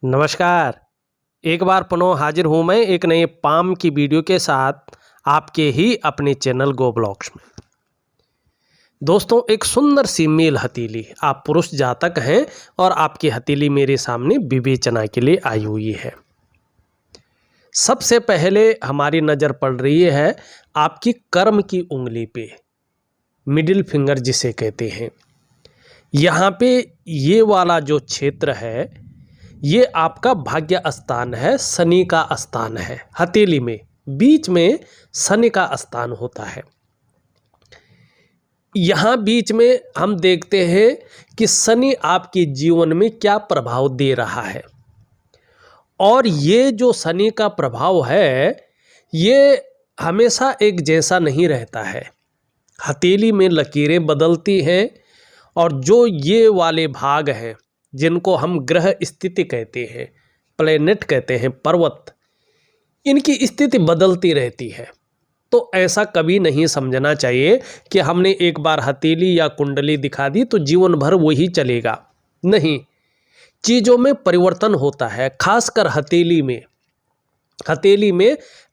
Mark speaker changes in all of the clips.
Speaker 1: नमस्कार। एक बार पुनः हाजिर हूँ मैं एक नए पाम की वीडियो के साथ आपके ही अपने चैनल गो ब्लॉग्स में। दोस्तों, एक सुंदर सी मेल हथेली, आप पुरुष जातक हैं और आपकी हथेली मेरे सामने विवेचना के लिए आई हुई है। सबसे पहले हमारी नज़र पड़ रही है आपकी कर्म की उंगली पे, मिडिल फिंगर जिसे कहते हैं। यहाँ पे ये वाला जो क्षेत्र है ये आपका भाग्य स्थान है, शनि का स्थान है। हथेली में बीच में शनि का स्थान होता है। यहाँ बीच में हम देखते हैं कि शनि आपके जीवन में क्या प्रभाव दे रहा है, और ये जो शनि का प्रभाव है ये हमेशा एक जैसा नहीं रहता है। हथेली में लकीरें बदलती हैं, और जो ये वाले भाग हैं जिनको हम ग्रह स्थिति कहते हैं, प्लेनेट कहते हैं, पर्वत, इनकी स्थिति बदलती रहती है। तो ऐसा कभी नहीं समझना चाहिए कि हमने एक बार हथेली या कुंडली दिखा दी तो जीवन भर वही चलेगा। नहीं, चीज़ों में परिवर्तन होता है, खासकर हथेली में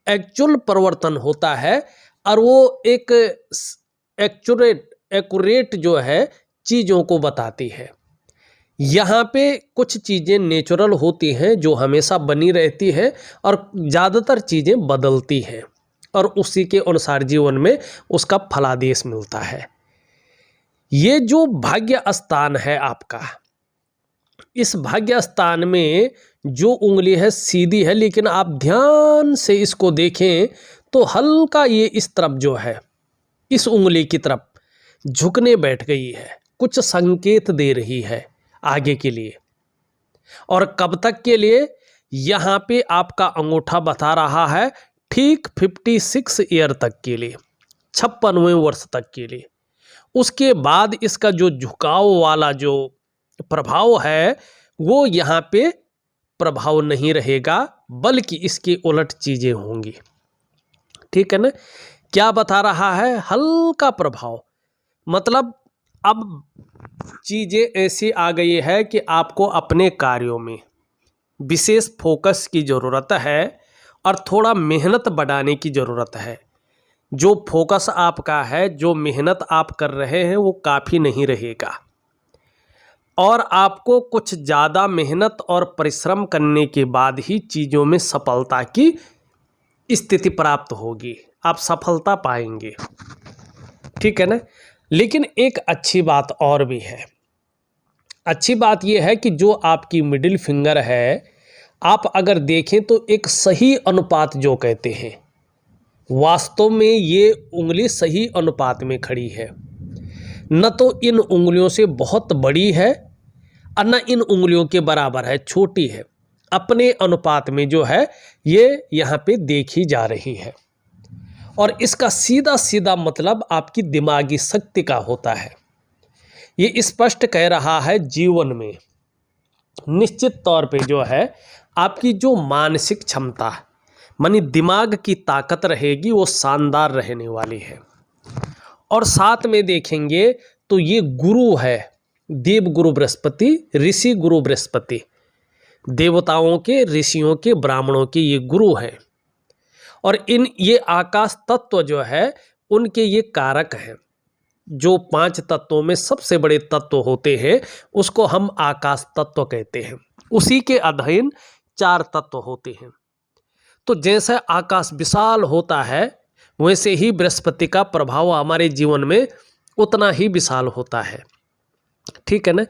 Speaker 1: एक्चुअल परिवर्तन होता है, और वो एक एक्यूरेट जो है चीज़ों को बताती है। यहाँ पे कुछ चीज़ें नेचुरल होती हैं जो हमेशा बनी रहती है, और ज़्यादातर चीज़ें बदलती हैं, और उसी के अनुसार जीवन में उसका फलादेश मिलता है। ये जो भाग्य स्थान है आपका, इस भाग्य स्थान में जो उंगली है सीधी है, लेकिन आप ध्यान से इसको देखें तो हल्का ये इस तरफ जो है, इस उंगली की तरफ झुकने बैठ गई है, कुछ संकेत दे रही है आगे के लिए। और कब तक के लिए? यहाँ पे आपका अंगूठा बता रहा है ठीक 56 ईयर तक के लिए, 56वें वर्ष तक के लिए। उसके बाद इसका जो झुकाव वाला जो प्रभाव है वो यहाँ पे प्रभाव नहीं रहेगा, बल्कि इसके उलट चीज़ें होंगी। ठीक है ना? क्या बता रहा है? हल्का प्रभाव, मतलब अब चीज़ें ऐसी आ गई है कि आपको अपने कार्यों में विशेष फोकस की ज़रूरत है, और थोड़ा मेहनत बढ़ाने की ज़रूरत है। जो फोकस आपका है, जो मेहनत आप कर रहे हैं, वो काफ़ी नहीं रहेगा, और आपको कुछ ज़्यादा मेहनत और परिश्रम करने के बाद ही चीज़ों में सफलता की स्थिति प्राप्त होगी, आप सफलता पाएंगे। ठीक है ना? लेकिन एक अच्छी बात और भी है। अच्छी बात यह है कि जो आपकी मिडिल फिंगर है, आप अगर देखें तो एक सही अनुपात जो कहते हैं, वास्तव में ये उंगली सही अनुपात में खड़ी है। न तो इन उंगलियों से बहुत बड़ी है और न इन उंगलियों के बराबर है, छोटी है। अपने अनुपात में जो है ये यहाँ पे देखी जा रही है, और इसका सीधा सीधा मतलब आपकी दिमागी शक्ति का होता है। ये स्पष्ट कह रहा है जीवन में निश्चित तौर पे जो है आपकी जो मानसिक क्षमता, मानी दिमाग की ताकत रहेगी, वो शानदार रहने वाली है। और साथ में देखेंगे तो ये गुरु है, देव गुरु बृहस्पति, ऋषि गुरु बृहस्पति, देवताओं के, ऋषियों के, ब्राह्मणों के ये गुरु हैं। और ये आकाश तत्व जो है उनके ये कारक हैं। जो 5 तत्वों में सबसे बड़े तत्व होते हैं उसको हम आकाश तत्व कहते हैं। उसी के अधीन 4 तत्व होते हैं। तो जैसे आकाश विशाल होता है, वैसे ही बृहस्पति का प्रभाव हमारे जीवन में उतना ही विशाल होता है। ठीक है ना?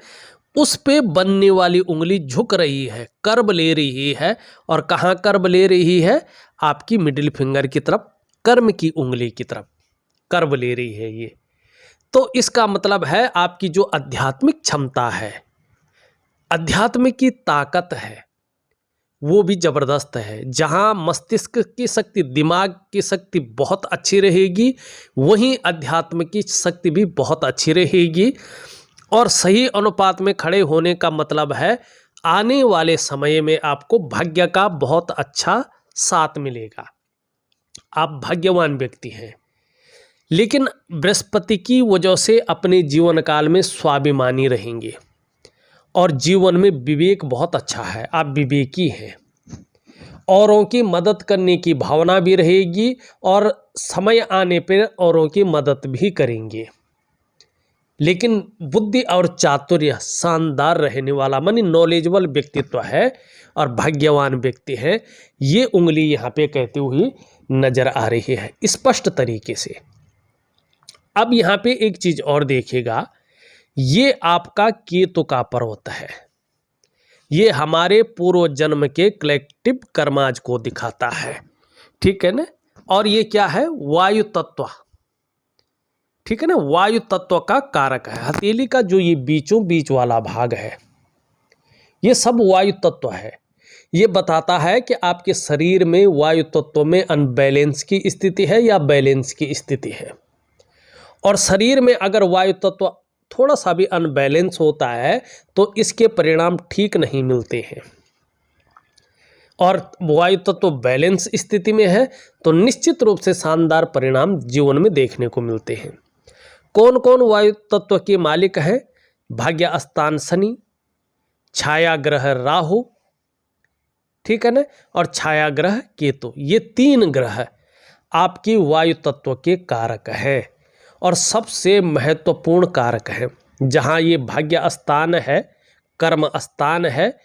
Speaker 1: उस पे बनने वाली उंगली झुक रही है, कर्व ले रही है, और कहाँ कर्व ले रही है? आपकी मिडिल फिंगर की तरफ, कर्म की उंगली की तरफ कर्व ले रही है ये। तो इसका मतलब है आपकी जो आध्यात्मिक क्षमता है, अध्यात्म की ताकत है, वो भी ज़बरदस्त है। जहाँ मस्तिष्क की शक्ति, दिमाग की शक्ति बहुत अच्छी रहेगी, वहीं अध्यात्म की शक्ति भी बहुत अच्छी रहेगी। और सही अनुपात में खड़े होने का मतलब है आने वाले समय में आपको भाग्य का बहुत अच्छा साथ मिलेगा, आप भाग्यवान व्यक्ति हैं। लेकिन बृहस्पति की वजह से अपने जीवन काल में स्वाभिमानी रहेंगे, और जीवन में विवेक बहुत अच्छा है, आप विवेकी हैं। औरों की मदद करने की भावना भी रहेगी और समय आने पर औरों की मदद भी करेंगे। लेकिन बुद्धि और चातुर्य शानदार रहने वाला मानी नॉलेजेबल व्यक्तित्व है और भाग्यवान व्यक्ति है, ये उंगली यहाँ पे कहती हुई नजर आ रही है स्पष्ट तरीके से। अब यहाँ पे एक चीज और देखिएगा, ये आपका केतु का पर्वत है, ये हमारे पूर्व जन्म के कलेक्टिव कर्माज को दिखाता है, ठीक है ना। और ये क्या है, वायु तत्व, ठीक है ना, वायु तत्व का कारक है। हथेली का जो ये बीचों बीच वाला भाग है, ये सब वायु तत्व है। ये बताता है कि आपके शरीर में वायु तत्व में अनबैलेंस की स्थिति है या बैलेंस की स्थिति है। और शरीर में अगर वायु तत्व थोड़ा सा भी अनबैलेंस होता है तो इसके परिणाम ठीक नहीं मिलते हैं। और वायु तत्व बैलेंस स्थिति में है तो निश्चित रूप से शानदार परिणाम जीवन में देखने को मिलते हैं। कौन कौन वायु तत्व के मालिक हैं? भाग्य स्थान शनि, छाया ग्रह राहु, ठीक है ना, और छाया ग्रह केतु, ये 3 ग्रह आपकी वायु तत्व के कारक हैं और सबसे महत्वपूर्ण कारक है। जहाँ ये भाग्य स्थान है, कर्म स्थान है,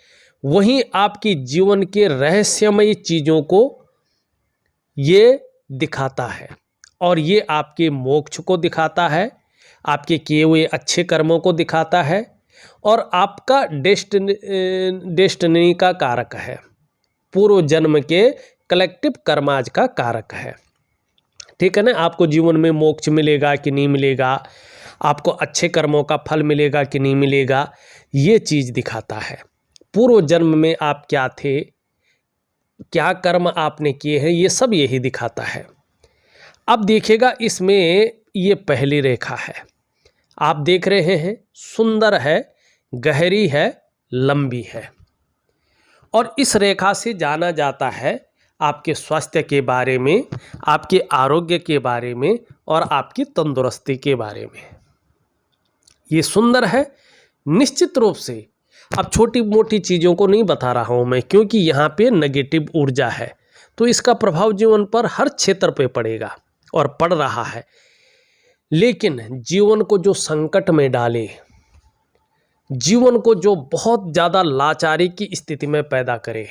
Speaker 1: वहीं आपकी जीवन के रहस्यमयी चीज़ों को ये दिखाता है और ये आपके मोक्ष को दिखाता है, आपके किए हुए अच्छे कर्मों को दिखाता है और आपका डेस्टिनी का कारक है, पूर्व जन्म के कलेक्टिव कर्माज का कारक है, ठीक है ना। आपको जीवन में मोक्ष मिलेगा कि नहीं मिलेगा, आपको अच्छे कर्मों का फल मिलेगा कि नहीं मिलेगा, ये चीज़ दिखाता है। पूर्व जन्म में आप क्या थे, क्या कर्म आपने किए हैं, ये सब यही दिखाता है। अब देखिएगा, इसमें ये पहली रेखा है, आप देख रहे हैं, सुंदर है, गहरी है, लंबी है और इस रेखा से जाना जाता है आपके स्वास्थ्य के बारे में, आपके आरोग्य के बारे में और आपकी तंदुरुस्ती के बारे में। ये सुंदर है निश्चित रूप से। अब छोटी मोटी चीज़ों को नहीं बता रहा हूँ मैं, क्योंकि यहाँ पे नेगेटिव ऊर्जा है तो इसका प्रभाव जीवन पर हर क्षेत्र पे पड़ेगा और पड़ रहा है। लेकिन जीवन को जो संकट में डाले, जीवन को जो बहुत ज़्यादा लाचारी की स्थिति में पैदा करे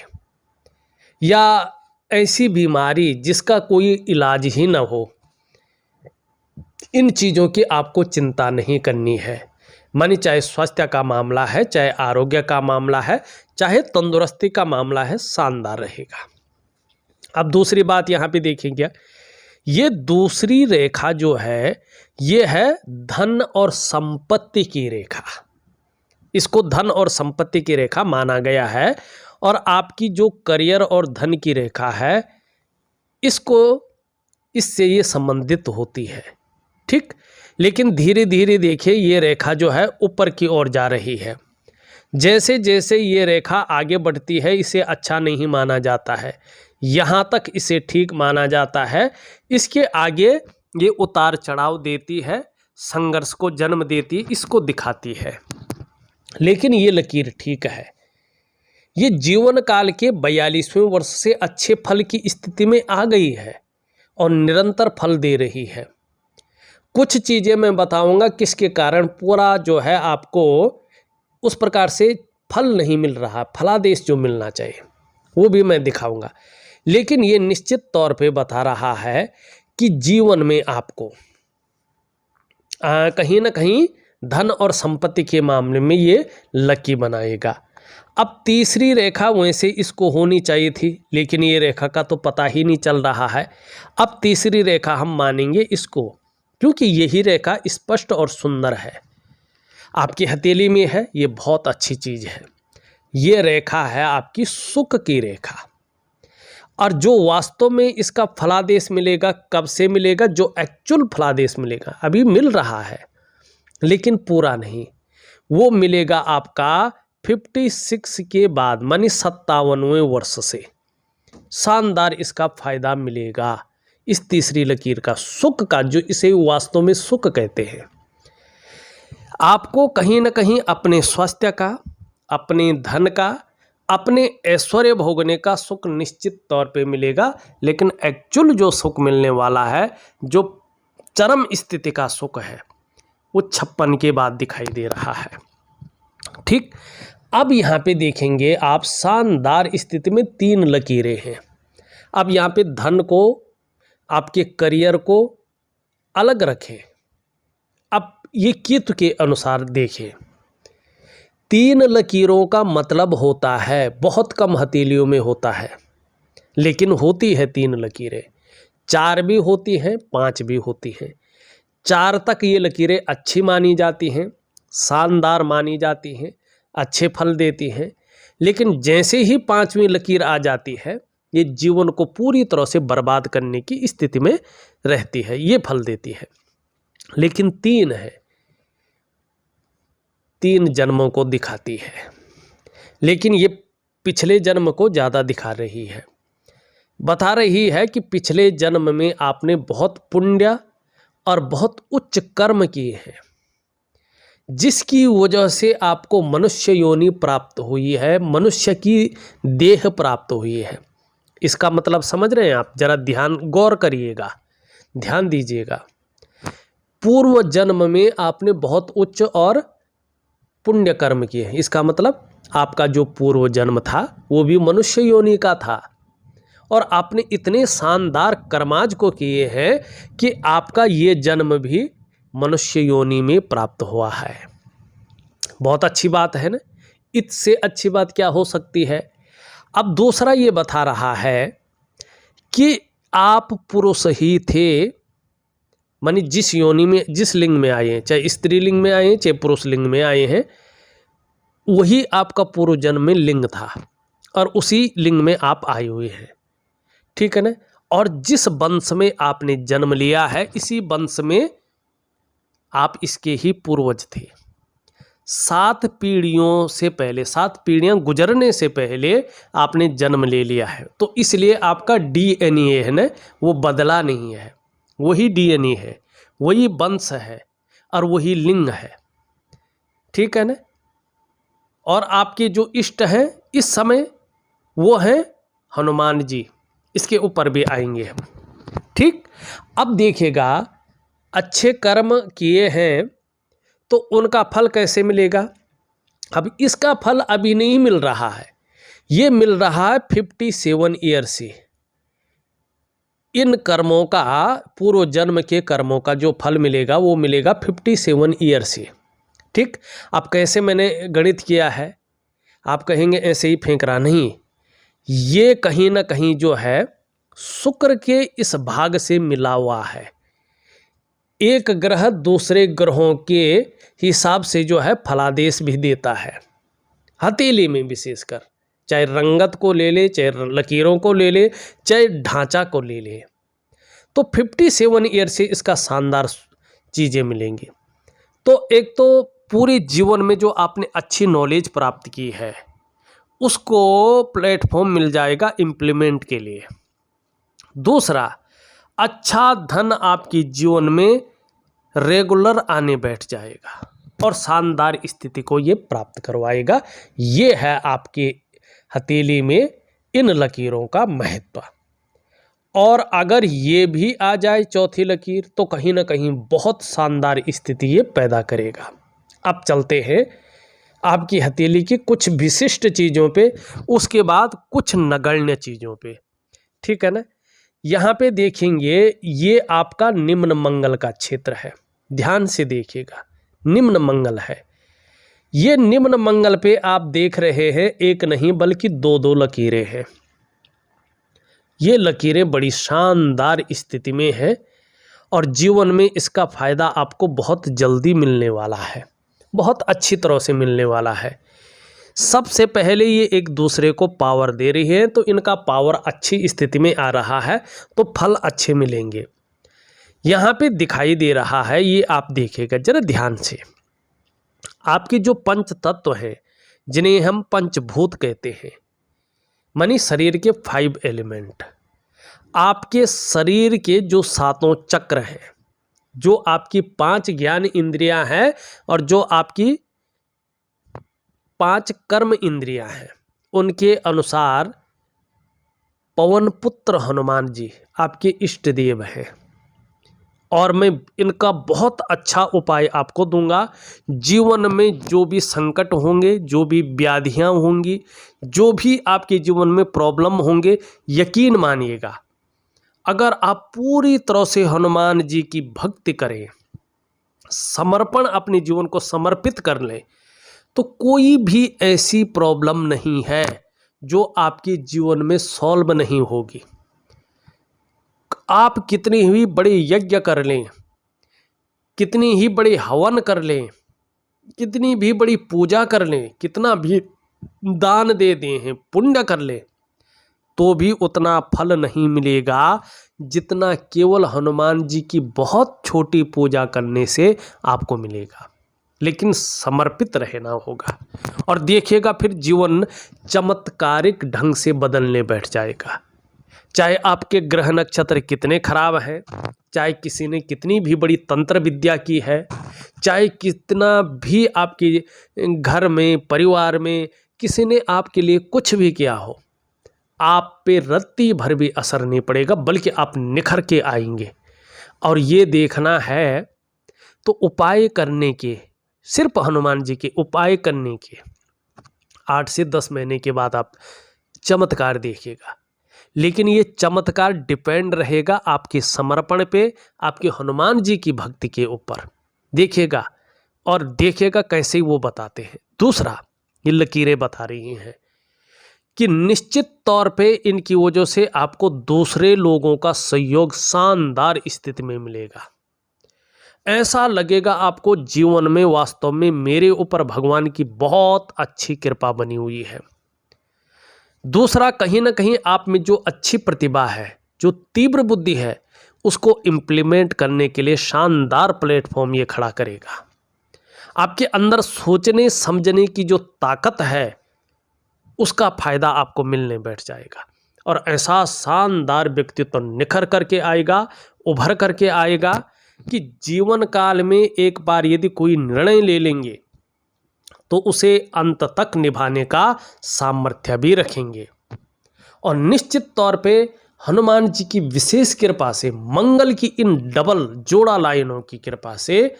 Speaker 1: या ऐसी बीमारी जिसका कोई इलाज ही न हो, इन चीज़ों की आपको चिंता नहीं करनी है। मानी चाहे स्वास्थ्य का मामला है, चाहे आरोग्य का मामला है, चाहे तंदुरुस्ती का मामला है, शानदार रहेगा। अब दूसरी बात यहाँ पे देखेंगे, ये दूसरी रेखा जो है ये है धन और संपत्ति की रेखा। इसको धन और संपत्ति की रेखा माना गया है और आपकी जो करियर और धन की रेखा है इससे ये संबंधित होती है, ठीक। लेकिन धीरे धीरे देखिए ये रेखा जो है ऊपर की ओर जा रही है। जैसे जैसे ये रेखा आगे बढ़ती है इसे अच्छा नहीं माना जाता है, यहाँ तक इसे ठीक माना जाता है। इसके आगे ये उतार चढ़ाव देती है, संघर्ष को जन्म देती है, इसको दिखाती है। लेकिन ये लकीर ठीक है, ये जीवन काल के 42वें वर्ष से अच्छे फल की स्थिति में आ गई है और निरंतर फल दे रही है। कुछ चीज़ें मैं बताऊंगा किसके कारण पूरा जो है आपको उस प्रकार से फल नहीं मिल रहा, फलादेश जो मिलना चाहिए वो भी मैं दिखाऊंगा। लेकिन ये निश्चित तौर पे बता रहा है कि जीवन में आपको कहीं ना कहीं धन और संपत्ति के मामले में ये लकी बनाएगा। अब तीसरी रेखा वैसे इसको होनी चाहिए थी, लेकिन ये रेखा का तो पता ही नहीं चल रहा है। अब तीसरी रेखा हम मानेंगे इसको, क्योंकि यही रेखा स्पष्ट और सुंदर है, आपकी हथेली में है, ये बहुत अच्छी चीज़ है। ये रेखा है आपकी सुख की रेखा और जो वास्तव में इसका फलादेश मिलेगा, कब से मिलेगा, जो एक्चुअल फलादेश मिलेगा अभी मिल रहा है लेकिन पूरा नहीं, वो मिलेगा आपका 56 के बाद, मानी 57वें वर्ष से शानदार इसका फायदा मिलेगा। इस तीसरी लकीर का, सुख का, जो इसे वास्तव में सुख कहते हैं। आपको कहीं ना कहीं अपने स्वास्थ्य का, अपने धन का, अपने ऐश्वर्य भोगने का सुख निश्चित तौर पे मिलेगा, लेकिन एक्चुअल जो सुख मिलने वाला है, जो चरम स्थिति का सुख है, वो 56 के बाद दिखाई दे रहा है। ठीक, अब यहाँ पे देखेंगे आप शानदार स्थिति में 3 लकीरें हैं। अब यहाँ पे धन को, आपके करियर को अलग रखें। अब ये केतु के अनुसार देखें, 3 लकीरों का मतलब होता है, बहुत कम हथेलियों में होता है, लेकिन होती है 3 लकीरें। 4 भी होती हैं, 5 भी होती हैं। 4 तक ये लकीरें अच्छी मानी जाती हैं, शानदार मानी जाती हैं, अच्छे फल देती हैं। लेकिन जैसे ही 5वीं लकीर आ जाती है, ये जीवन को पूरी तरह से बर्बाद करने की स्थिति में रहती है, ये फल देती है। लेकिन 3 है, 3 जन्मों को दिखाती है, लेकिन ये पिछले जन्म को ज़्यादा दिखा रही है। बता रही है कि पिछले जन्म में आपने बहुत पुण्य और बहुत उच्च कर्म किए हैं, जिसकी वजह से आपको मनुष्य योनि प्राप्त हुई है, मनुष्य की देह प्राप्त हुई है। इसका मतलब समझ रहे हैं आप? जरा ध्यान गौर करिएगा, ध्यान दीजिएगा। पूर्व जन्म में आपने बहुत उच्च और पुण्य कर्म किए हैं। इसका मतलब आपका जो पूर्व जन्म था वो भी मनुष्य योनि का था, और आपने इतने शानदार कर्माज को किए हैं कि आपका ये जन्म भी मनुष्य योनि में प्राप्त हुआ है। बहुत अच्छी बात है ना? इससे अच्छी बात क्या हो सकती है? अब दूसरा ये बता रहा है कि आप पुरुष ही थे, मानी जिस योनि में, जिस लिंग में आए हैं, चाहे स्त्रीलिंग में आए हैं चाहे पुरुष लिंग में आए हैं, वही आपका पूर्व जन्म में लिंग था और उसी लिंग में आप आए हुए हैं। ठीक है ना? और जिस वंश में आपने जन्म लिया है, इसी वंश में आप इसके ही पूर्वज थे। 7 पीढ़ियों से पहले, 7 पीढ़ियां गुजरने से पहले आपने जन्म ले लिया है। तो इसलिए आपका DNA है ना, वो बदला नहीं है, वही DNA है, वही वंश है और वही लिंग है। ठीक है ना? और आपके जो इष्ट हैं इस समय वो हैं हनुमान जी, इसके ऊपर भी आएंगे हम। ठीक, अब देखिएगा, अच्छे कर्म किए हैं तो उनका फल कैसे मिलेगा? अब इसका फल अभी नहीं मिल रहा है, ये मिल रहा है 57 ईयर से। इन कर्मों का, पूर्व जन्म के कर्मों का जो फल मिलेगा वो मिलेगा 57 ईयर से। ठीक, अब कैसे मैंने गणित किया है? आप कहेंगे ऐसे ही फेंक रहा, नहीं, ये कहीं ना कहीं जो है शुक्र के इस भाग से मिला हुआ है। एक ग्रह दूसरे ग्रहों के हिसाब से जो है फलादेश भी देता है, हथेली में विशेषकर, चाहे रंगत को ले ले, चाहे लकीरों को ले ले, चाहे ढांचा को ले ले। तो 57 ईयर से इसका शानदार चीज़ें मिलेंगी। तो एक तो पूरे जीवन में जो आपने अच्छी नॉलेज प्राप्त की है उसको प्लेटफॉर्म मिल जाएगा इम्प्लीमेंट के लिए। दूसरा, अच्छा धन आपकी जीवन में रेगुलर आने बैठ जाएगा और शानदार स्थिति को ये प्राप्त करवाएगा। ये है आपके हथेली में इन लकीरों का महत्व। और अगर ये भी आ जाए चौथी लकीर, तो कहीं ना कहीं बहुत शानदार स्थिति ये पैदा करेगा। अब चलते हैं आपकी हथेली की कुछ विशिष्ट चीज़ों पे, उसके बाद कुछ नगण्य चीज़ों पे। ठीक है ना? यहाँ पे देखेंगे, ये आपका निम्न मंगल का क्षेत्र है, ध्यान से देखिएगा, निम्न मंगल है। ये निम्न मंगल पे आप देख रहे हैं एक नहीं बल्कि 2-2 लकीरें हैं। ये लकीरें बड़ी शानदार स्थिति में हैं और जीवन में इसका फ़ायदा आपको बहुत जल्दी मिलने वाला है, बहुत अच्छी तरह से मिलने वाला है। सबसे पहले ये एक दूसरे को पावर दे रही है, तो इनका पावर अच्छी स्थिति में आ रहा है, तो फल अच्छे मिलेंगे। यहाँ पे दिखाई दे रहा है, ये आप देखिएगा जरा ध्यान से, आपके जो पंच तत्व हैं जिन्हें हम पंचभूत कहते हैं, मानी शरीर के 5 एलिमेंट, आपके शरीर के जो 7 चक्र हैं, जो आपकी 5 ज्ञान इंद्रियां हैं और जो आपकी 5 कर्म इंद्रियां हैं, उनके अनुसार पवन पुत्र हनुमान जी आपके इष्ट देव हैं और मैं इनका बहुत अच्छा उपाय आपको दूंगा। जीवन में जो भी संकट होंगे, जो भी व्याधियां होंगी, जो भी आपके जीवन में प्रॉब्लम होंगे, यकीन मानिएगा अगर आप पूरी तरह से हनुमान जी की भक्ति करें, समर्पण अपने जीवन को समर्पित कर लें, तो कोई भी ऐसी प्रॉब्लम नहीं है जो आपके जीवन में सॉल्व नहीं होगी। आप कितनी ही बड़े यज्ञ कर लें, कितनी ही बड़े हवन कर लें, कितनी भी बड़ी पूजा कर लें, कितना भी दान दे दें हैं, पुण्य कर लें, तो भी उतना फल नहीं मिलेगा जितना केवल हनुमान जी की बहुत छोटी पूजा करने से आपको मिलेगा। लेकिन समर्पित रहना होगा और देखिएगा फिर जीवन चमत्कारिक ढंग से बदलने बैठ जाएगा। चाहे आपके ग्रह नक्षत्र कितने खराब हैं, चाहे किसी ने कितनी भी बड़ी तंत्र विद्या की है, चाहे कितना भी आपके घर में परिवार में किसी ने आपके लिए कुछ भी किया हो, आप पे रत्ती भर भी असर नहीं पड़ेगा, बल्कि आप निखर के आएंगे। और ये देखना है तो उपाय करने के, सिर्फ हनुमान जी के उपाय करने के 8 से 10 महीने के बाद आप चमत्कार देखिएगा। लेकिन ये चमत्कार डिपेंड रहेगा आपके समर्पण पे, आपके हनुमान जी की भक्ति के ऊपर। देखिएगा और देखिएगा कैसे वो बताते हैं। दूसरा, ये लकीरें बता रही हैं कि निश्चित तौर पे इनकी वजह से आपको दूसरे लोगों का सहयोग शानदार स्थिति में मिलेगा। ऐसा लगेगा आपको जीवन में वास्तव में मेरे ऊपर भगवान की बहुत अच्छी कृपा बनी हुई है। दूसरा, कहीं ना कहीं आप में जो अच्छी प्रतिभा है, जो तीव्र बुद्धि है, उसको इम्प्लीमेंट करने के लिए शानदार प्लेटफॉर्म ये खड़ा करेगा। आपके अंदर सोचने समझने की जो ताकत है, उसका फायदा आपको मिलने बैठ जाएगा और ऐसा शानदार व्यक्तित्व निखर करके आएगा, उभर करके आएगा कि जीवन काल में एक बार यदि कोई निर्णय ले लेंगे तो उसे अंत तक निभाने का सामर्थ्य भी रखेंगे। और निश्चित तौर पे हनुमान जी की विशेष कृपा से, मंगल की इन डबल जोड़ा लाइनों की कृपा से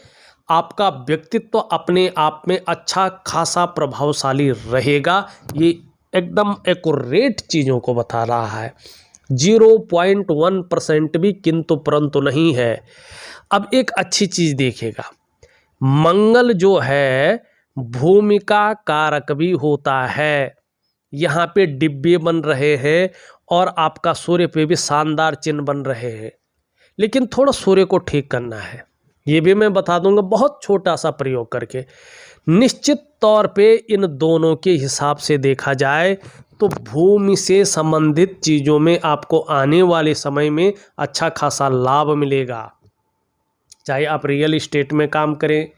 Speaker 1: आपका व्यक्तित्व अपने आप में अच्छा खासा प्रभावशाली रहेगा। ये एकदम एक्यूरेट चीज़ों को बता रहा है, 0.1% भी किंतु परंतु नहीं है। अब एक अच्छी चीज़ देखिएगा, मंगल जो है भूमिका कारक भी होता है। यहाँ पे डिब्बे बन रहे हैं और आपका सूर्य पे भी शानदार चिन्ह बन रहे हैं, लेकिन थोड़ा सूर्य को ठीक करना है, ये भी मैं बता दूंगा बहुत छोटा सा प्रयोग करके। निश्चित तौर पे इन दोनों के हिसाब से देखा जाए तो भूमि से संबंधित चीज़ों में आपको आने वाले समय में अच्छा खासा लाभ मिलेगा। चाहे आप रियल इस्टेट में काम करें,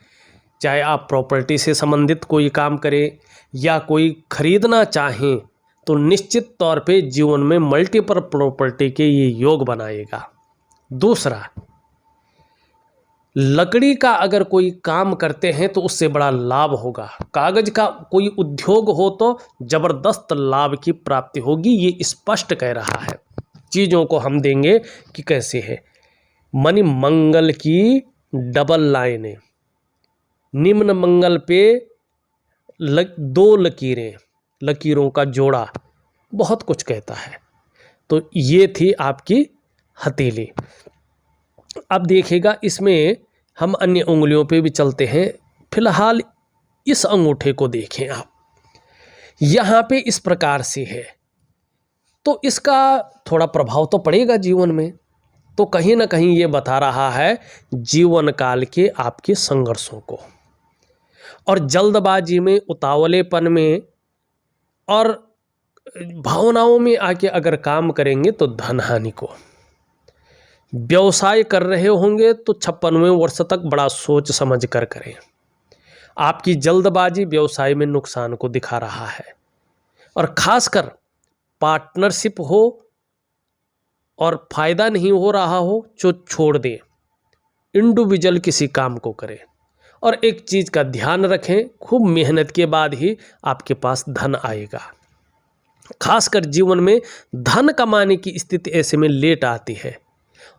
Speaker 1: चाहे आप प्रॉपर्टी से संबंधित कोई काम करें या कोई खरीदना चाहें, तो निश्चित तौर पे जीवन में मल्टीपल प्रॉपर्टी के ये योग बनाएगा। दूसरा, लकड़ी का अगर कोई काम करते हैं तो उससे बड़ा लाभ होगा। कागज का कोई उद्योग हो तो जबरदस्त लाभ की प्राप्ति होगी, ये स्पष्ट कह रहा है। चीज़ों को हम देंगे कि कैसे है। मनि मंगल की डबल लाइनें, निम्न मंगल पे 2 लकीरें, लकीरों का जोड़ा बहुत कुछ कहता है। तो ये थी आपकी हथेली। अब देखिएगा इसमें हम अन्य उंगलियों पे भी चलते हैं। फिलहाल इस अंगूठे को देखें आप, यहाँ पे इस प्रकार से है, तो इसका थोड़ा प्रभाव तो पड़ेगा जीवन में। तो कहीं ना कहीं ये बता रहा है जीवन काल के आपके संघर्षों को, और जल्दबाजी में, उतावलेपन में और भावनाओं में आके अगर काम करेंगे तो धन हानि को। व्यवसाय कर रहे होंगे तो 56वें वर्ष तक बड़ा सोच समझ कर करें। आपकी जल्दबाजी व्यवसाय में नुकसान को दिखा रहा है, और खासकर पार्टनरशिप हो और फायदा नहीं हो रहा हो तो छोड़ दें, इंडिविजुअल किसी काम को करें। और एक चीज़ का ध्यान रखें, खूब मेहनत के बाद ही आपके पास धन आएगा। खासकर जीवन में धन कमाने की स्थिति ऐसे में लेट आती है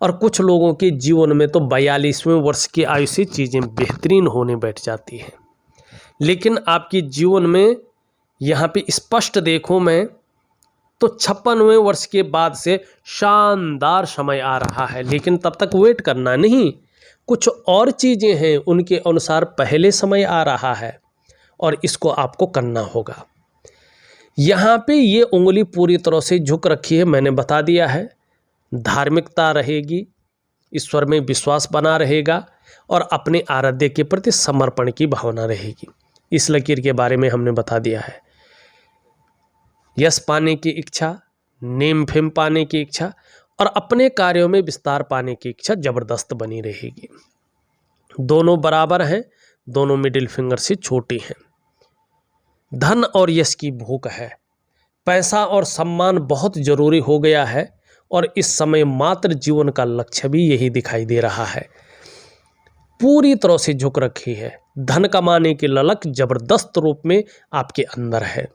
Speaker 1: और कुछ लोगों के जीवन में तो 42वें वर्ष की आयु से चीज़ें बेहतरीन होने बैठ जाती हैं। लेकिन आपके जीवन में यहाँ पे स्पष्ट देखूं मैं तो 56वें वर्ष के बाद से शानदार समय आ रहा है। लेकिन तब तक वेट करना नहीं, कुछ और चीज़ें हैं उनके अनुसार पहले समय आ रहा है और इसको आपको करना होगा। यहाँ पे ये उंगली पूरी तरह से झुक रखी है, मैंने बता दिया है। धार्मिकता रहेगी, ईश्वर में विश्वास बना रहेगा और अपने आराध्य के प्रति समर्पण की भावना रहेगी। इस लकीर के बारे में हमने बता दिया है। यश पाने की इच्छा, नेम फेम पाने की इच्छा और अपने कार्यों में विस्तार पाने की इच्छा ज़बरदस्त बनी रहेगी। दोनों बराबर हैं, दोनों मिडिल फिंगर से छोटी हैं। धन और यश की भूख है, पैसा और सम्मान बहुत जरूरी हो गया है और इस समय मात्र जीवन का लक्ष्य भी यही दिखाई दे रहा है। पूरी तरह से झुक रखी है, धन कमाने की ललक जबरदस्त रूप में आपके अंदर है,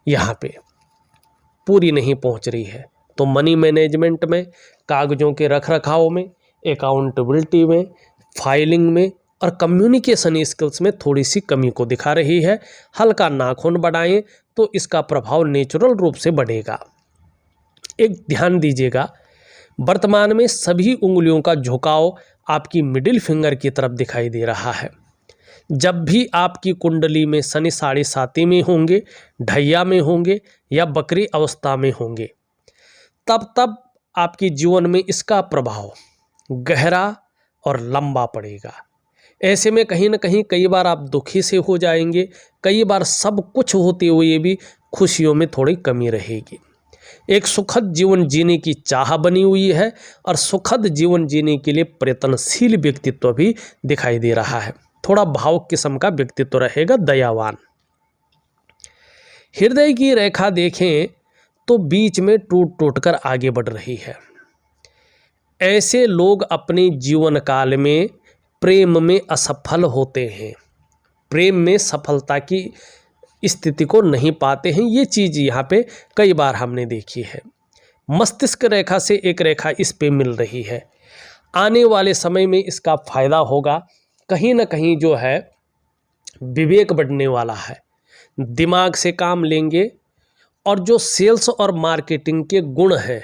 Speaker 1: यहाँ पे पूरी नहीं पहुँच रही है। तो मनी मैनेजमेंट में, कागज़ों के रख रखाव में, अकाउंटेबिलिटी में, फाइलिंग में और कम्युनिकेशन स्किल्स में थोड़ी सी कमी को दिखा रही है। हल्का नाखून बढ़ाएं तो इसका प्रभाव नेचुरल रूप से बढ़ेगा। एक ध्यान दीजिएगा, वर्तमान में सभी उंगलियों का झुकाव आपकी मिडिल फिंगर की तरफ दिखाई दे रहा है। जब भी आपकी कुंडली में शनि 7.5 में होंगे, ढैया में होंगे या बकरी अवस्था में होंगे, तब आपके जीवन में इसका प्रभाव गहरा और लंबा पड़ेगा। ऐसे में कहीं ना कहीं कई बार आप दुखी से हो जाएंगे, कई बार सब कुछ होते हुए भी खुशियों में थोड़ी कमी रहेगी। एक सुखद जीवन जीने की चाह बनी हुई है और सुखद जीवन जीने के लिए प्रयत्नशील व्यक्तित्व भी दिखाई दे रहा है। थोड़ा भावुक किस्म का व्यक्तित्व रहेगा, दयावान। हृदय की रेखा देखें तो बीच में टूट टूट कर आगे बढ़ रही है। ऐसे लोग अपने जीवन काल में प्रेम में असफल होते हैं, प्रेम में सफलता की स्थिति को नहीं पाते हैं। ये चीज़ यहाँ पे कई बार हमने देखी है। मस्तिष्क रेखा से एक रेखा इस पे मिल रही है। आने वाले समय में इसका फायदा होगा। कहीं ना कहीं जो है विवेक बढ़ने वाला है, दिमाग से काम लेंगे और जो सेल्स और मार्केटिंग के गुण हैं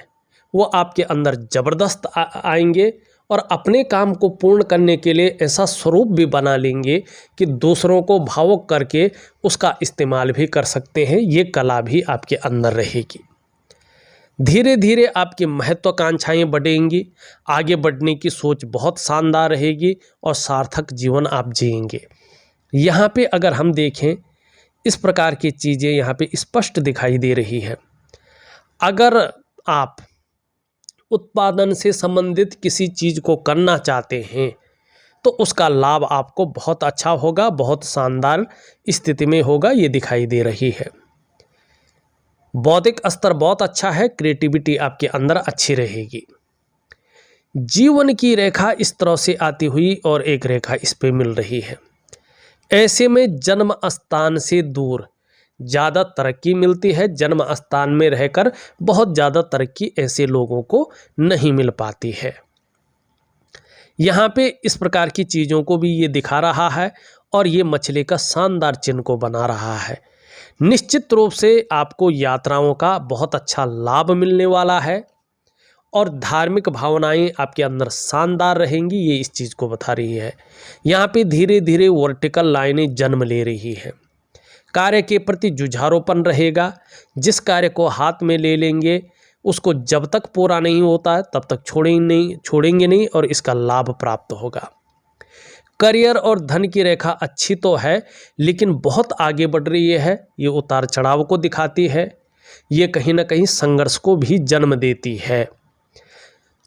Speaker 1: वो आपके अंदर ज़बरदस्त आएंगे और अपने काम को पूर्ण करने के लिए ऐसा स्वरूप भी बना लेंगे कि दूसरों को भावुक करके उसका इस्तेमाल भी कर सकते हैं। ये कला भी आपके अंदर रहेगी। धीरे धीरे आपकी महत्वाकांक्षाएं बढ़ेंगी, आगे बढ़ने की सोच बहुत शानदार रहेगी और सार्थक जीवन आप जिएंगे। यहाँ पे अगर हम देखें, इस प्रकार की चीज़ें यहाँ पे स्पष्ट दिखाई दे रही है। अगर आप उत्पादन से संबंधित किसी चीज़ को करना चाहते हैं तो उसका लाभ आपको बहुत अच्छा होगा, बहुत शानदार स्थिति में होगा, ये दिखाई दे रही है। बौद्धिक स्तर बहुत अच्छा है, क्रिएटिविटी आपके अंदर अच्छी रहेगी। जीवन की रेखा इस तरह से आती हुई और एक रेखा इस पे मिल रही है। ऐसे में जन्म स्थान से दूर ज़्यादा तरक्की मिलती है। जन्म स्थान में रहकर बहुत ज़्यादा तरक्की ऐसे लोगों को नहीं मिल पाती है। यहाँ पे इस प्रकार की चीज़ों को भी ये दिखा रहा है और ये मछली का शानदार चिन्ह को बना रहा है। निश्चित रूप से आपको यात्राओं का बहुत अच्छा लाभ मिलने वाला है और धार्मिक भावनाएं आपके अंदर शानदार रहेंगी, ये इस चीज़ को बता रही है। यहाँ पे धीरे धीरे वर्टिकल लाइनें जन्म ले रही हैं। कार्य के प्रति जुझारूपन रहेगा। जिस कार्य को हाथ में ले लेंगे उसको जब तक पूरा नहीं होता है तब तक छोड़ेंगे नहीं और इसका लाभ प्राप्त होगा। करियर और धन की रेखा अच्छी तो है लेकिन बहुत आगे बढ़ रही है। ये उतार चढ़ाव को दिखाती है, ये कहीं ना कहीं संघर्ष को भी जन्म देती है।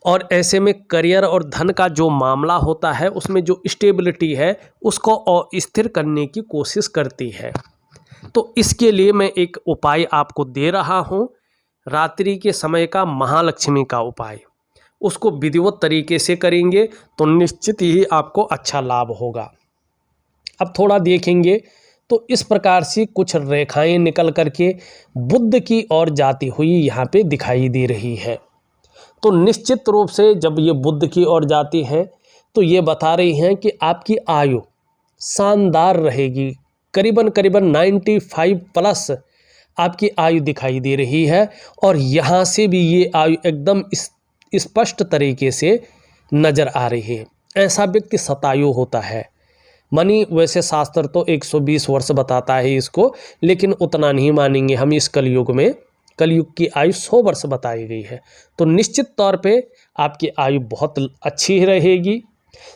Speaker 1: और ऐसे में करियर और धन का जो मामला होता है उसमें जो स्टेबिलिटी है उसको और स्थिर करने की कोशिश करती है। तो इसके लिए मैं एक उपाय आपको दे रहा हूँ, रात्रि के समय का महालक्ष्मी का उपाय। उसको विधिवत तरीके से करेंगे तो निश्चित ही आपको अच्छा लाभ होगा। अब थोड़ा देखेंगे तो इस प्रकार से कुछ रेखाएं निकल करके बुध की ओर जाती हुई यहाँ पे दिखाई दे रही है। तो निश्चित रूप से जब ये बुध की ओर जाती हैं तो ये बता रही हैं कि आपकी आयु शानदार रहेगी, करीबन 95 प्लस आपकी आयु दिखाई दे रही है। और यहाँ से भी ये आयु एकदम स्पष्ट तरीके से नज़र आ रही है। ऐसा व्यक्ति शतायु होता है। मानी वैसे शास्त्र तो 120 वर्ष बताता है इसको, लेकिन उतना नहीं मानेंगे हम इस कलयुग में। कलयुग की आयु 100 वर्ष बताई गई है। तो निश्चित तौर पे आपकी आयु बहुत अच्छी रहेगी,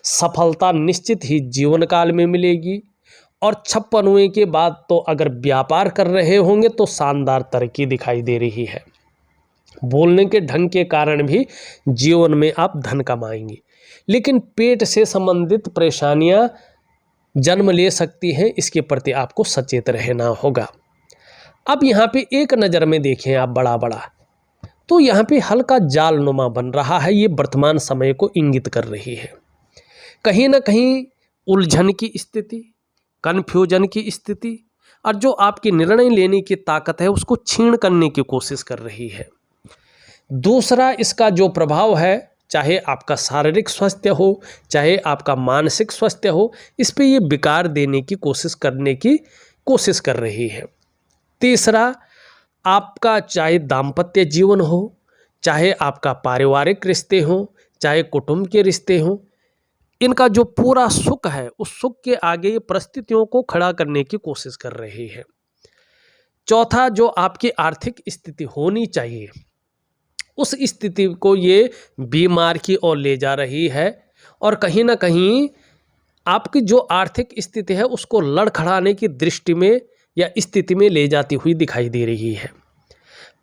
Speaker 1: सफलता निश्चित ही जीवन काल में मिलेगी। और 56वें के बाद तो अगर व्यापार कर रहे होंगे तो शानदार तरक्की दिखाई दे रही है। बोलने के ढंग के कारण भी जीवन में आप धन कमाएंगे, लेकिन पेट से संबंधित परेशानियां जन्म ले सकती हैं, इसके प्रति आपको सचेत रहना होगा। अब यहाँ पे एक नज़र में देखें आप बड़ा बड़ा, तो यहाँ पे हल्का जालनुमा बन रहा है। ये वर्तमान समय को इंगित कर रही है। कहीं ना कहीं उलझन की स्थिति, कन्फ्यूजन की स्थिति, और जो आपकी निर्णय लेने की ताकत है उसको छीन करने की कोशिश कर रही है। दूसरा, इसका जो प्रभाव है, चाहे आपका शारीरिक स्वास्थ्य हो, चाहे आपका मानसिक स्वास्थ्य हो, इस पे ये विकार देने की कोशिश कर रही है। तीसरा, आपका चाहे दाम्पत्य जीवन हो, चाहे आपका पारिवारिक रिश्ते हो, चाहे कुटुंब के रिश्ते हो, इनका जो पूरा सुख है उस सुख के आगे ये परिस्थितियों को खड़ा करने की कोशिश कर रही है। चौथा, जो आपकी आर्थिक स्थिति होनी चाहिए उस स्थिति को ये बीमार की ओर ले जा रही है, और कहीं ना कहीं आपकी जो आर्थिक स्थिति है उसको लड़खड़ाने की दृष्टि में या स्थिति में ले जाती हुई दिखाई दे रही है।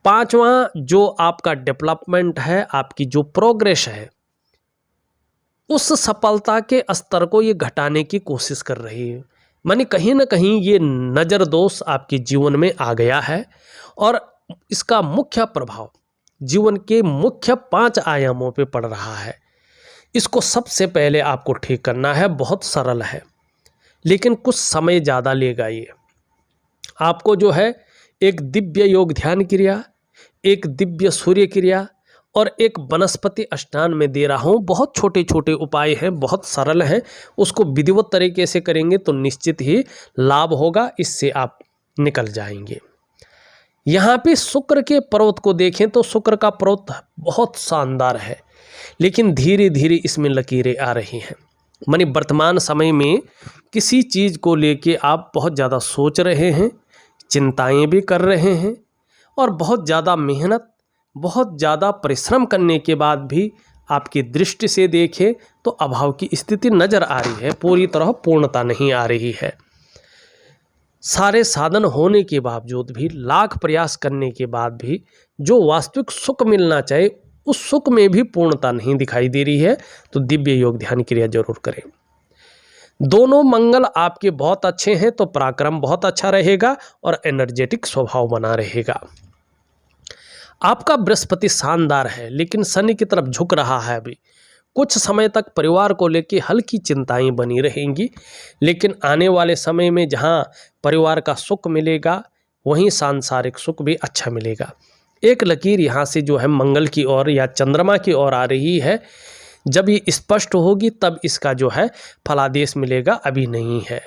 Speaker 1: पांचवा, जो आपका डेवलपमेंट है, आपकी जो प्रोग्रेस है, उस सफलता के स्तर को ये घटाने की कोशिश कर रही है। मानी कहीं ना कहीं ये नज़र दोष आपके जीवन में आ गया है, और इसका मुख्य प्रभाव जीवन के मुख्य 5 आयामों पे पड़ रहा है। इसको सबसे पहले आपको ठीक करना है। बहुत सरल है, लेकिन कुछ समय ज़्यादा लेगा। ये आपको जो है एक दिव्य योग ध्यान क्रिया, एक दिव्य सूर्य क्रिया और एक वनस्पति स्नान में दे रहा हूँ। बहुत छोटे छोटे उपाय हैं, बहुत सरल हैं। उसको विधिवत तरीके से करेंगे तो निश्चित ही लाभ होगा, इससे आप निकल जाएंगे। यहाँ पे शुक्र के पर्वत को देखें तो शुक्र का पर्वत बहुत शानदार है, लेकिन धीरे धीरे इसमें लकीरें आ रही हैं। मानी वर्तमान समय में किसी चीज़ को लेके आप बहुत ज़्यादा सोच रहे हैं, चिंताएं भी कर रहे हैं, और बहुत ज़्यादा मेहनत, बहुत ज़्यादा परिश्रम करने के बाद भी आपकी दृष्टि से देखें तो अभाव की स्थिति नज़र आ रही है, पूरी तरह पूर्णता नहीं आ रही है। सारे साधन होने के बावजूद भी, लाख प्रयास करने के बाद भी जो वास्तविक सुख मिलना चाहिए उस सुख में भी पूर्णता नहीं दिखाई दे रही है। तो दिव्य योग ध्यान क्रिया जरूर करें। दोनों मंगल आपके बहुत अच्छे हैं तो पराक्रम बहुत अच्छा रहेगा और एनर्जेटिक स्वभाव बना रहेगा। आपका बृहस्पति शानदार है, लेकिन शनि की तरफ झुक रहा है। अभी कुछ समय तक परिवार को लेकर हल्की चिंताएं बनी रहेंगी, लेकिन आने वाले समय में जहां परिवार का सुख मिलेगा वहीं सांसारिक सुख भी अच्छा मिलेगा। एक लकीर यहाँ से जो है मंगल की ओर या चंद्रमा की ओर आ रही है। जब ये स्पष्ट होगी तब इसका जो है फलादेश मिलेगा, अभी नहीं है।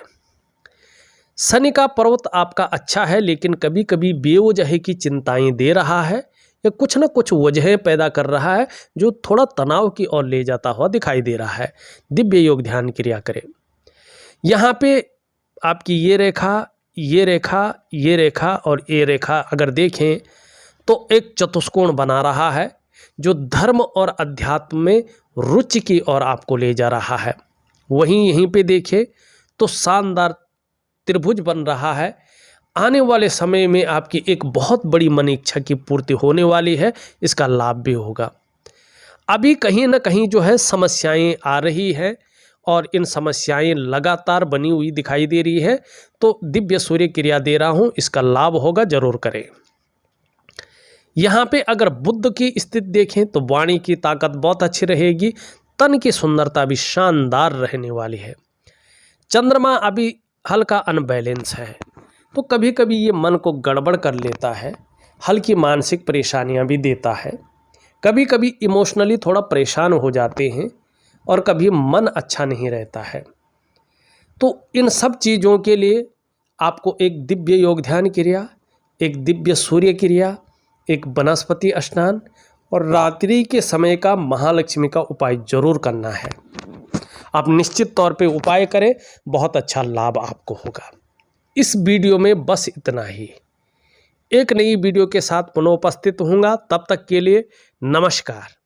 Speaker 1: शनि का पर्वत आपका अच्छा है, लेकिन कभी कभी बेवजह की चिंताएं दे रहा है या कुछ न कुछ वजह पैदा कर रहा है जो थोड़ा तनाव की ओर ले जाता हुआ दिखाई दे रहा है। दिव्य योग ध्यान क्रिया करें। यहाँ पे आपकी ये रेखा, ये रेखा, ये रेखा और ये रेखा अगर देखें तो एक चतुष्कोण बना रहा है जो धर्म और अध्यात्म में रुचि की ओर आपको ले जा रहा है। वहीं यहीं पे देखें तो शानदार त्रिभुज बन रहा है। आने वाले समय में आपकी एक बहुत बड़ी मन इच्छा की पूर्ति होने वाली है, इसका लाभ भी होगा। अभी कहीं ना कहीं जो है समस्याएं आ रही हैं और इन समस्याएं लगातार बनी हुई दिखाई दे रही है। तो दिव्य सूर्य क्रिया दे रहा हूं, इसका लाभ होगा, जरूर करें। यहाँ पे अगर बुध की स्थिति देखें तो वाणी की ताकत बहुत अच्छी रहेगी, तन की सुंदरता भी शानदार रहने वाली है। चंद्रमा अभी हल्का अनबैलेंस है, तो कभी कभी ये मन को गड़बड़ कर लेता है, हल्की मानसिक परेशानियां भी देता है। कभी कभी इमोशनली थोड़ा परेशान हो जाते हैं और कभी मन अच्छा नहीं रहता है। तो इन सब चीज़ों के लिए आपको एक दिव्य योग ध्यान क्रिया, एक दिव्य सूर्य क्रिया, एक वनस्पति स्नान और रात्रि के समय का महालक्ष्मी का उपाय जरूर करना है। आप निश्चित तौर पे उपाय करें, बहुत अच्छा लाभ आपको होगा। इस वीडियो में बस इतना ही। एक नई वीडियो के साथ पुनः उपस्थित होऊंगा, तब तक के लिए नमस्कार।